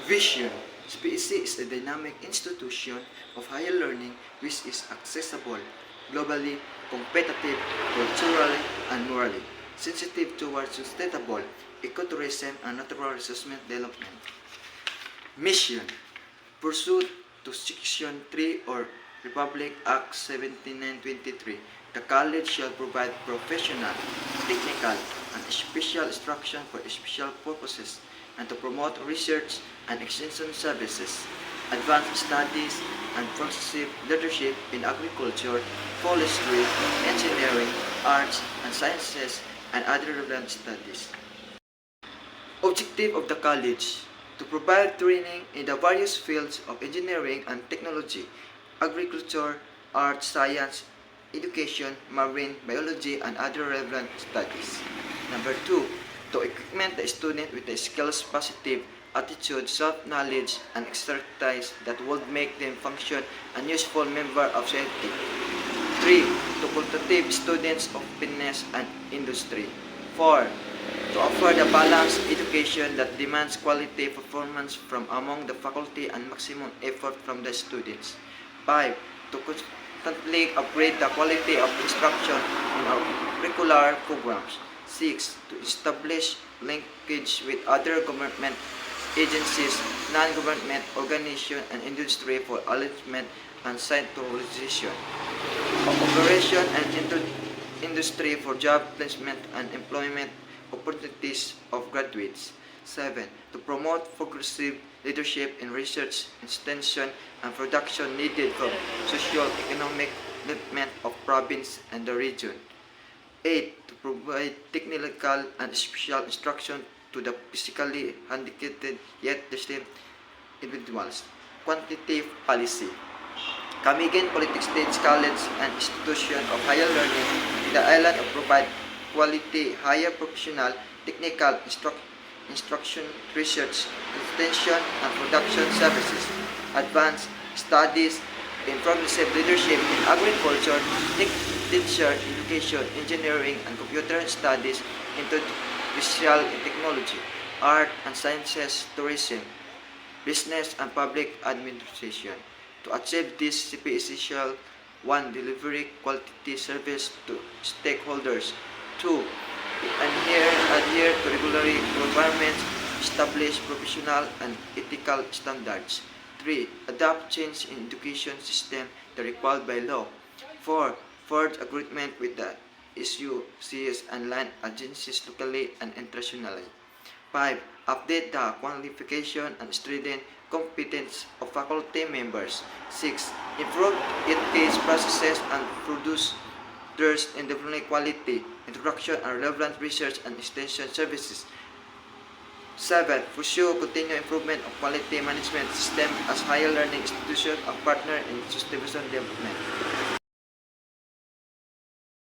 Vision. SPEC is a dynamic institution of higher learning which is accessible, globally, competitive, culturally, and morally, sensitive towards sustainable ecotourism and natural resource development. Mission. Pursuant to Section 3 or Republic Act 7923, the college shall provide professional, technical, and special instruction for special purposes and to promote research and extension services, advanced studies, and progressive leadership in agriculture, forestry, engineering, arts, and sciences, and other relevant studies. Objective of the college: to provide training in the various fields of engineering and technology, agriculture, art, science, education, marine, biology, and other relevant studies. Number 2, to equip the student with the skills, positive attitude, self-knowledge, and expertise that would make them function and useful member of society. 3, to cultivate students of business and industry. 4, to offer the balanced education that demands quality performance from among the faculty and maximum effort from the students. 5, to constantly upgrade the quality of instruction in our curricular programs. 6, to establish linkage with other government agencies, non-government organizations, and industry for alignment and centralization of operation and industry for job placement and employment opportunities of graduates. 7, to promote progressive leadership in research, extension, and production needed for socio-economic development of province and the region. 8, to provide technical and special instruction to the physically handicapped yet distinct individuals. Quantitative policy. Camiguin Polytechnic State College, an institution of higher learning in the island, of provide quality, higher professional, technical instruction, research, extension, and production services, advanced studies in progressive leadership in agriculture, teacher education, engineering, and computer studies into visual technology, art and sciences, tourism, business, and public administration. To achieve this, CPEC shall 1. Deliver quality service to stakeholders. 2. Adhere to regulatory requirements, establish professional and ethical standards. 3. Adopt change in education system that required by law. 4. Forge agreement with the SUCS and land agencies locally and internationally. 5. Update the qualification and strengthen competence of faculty members. 6. Improve case processes and produce in developing quality, introduction, and relevant research and extension services. 7. Pursue continued improvement of quality management system as higher learning institution and partner in sustainable development.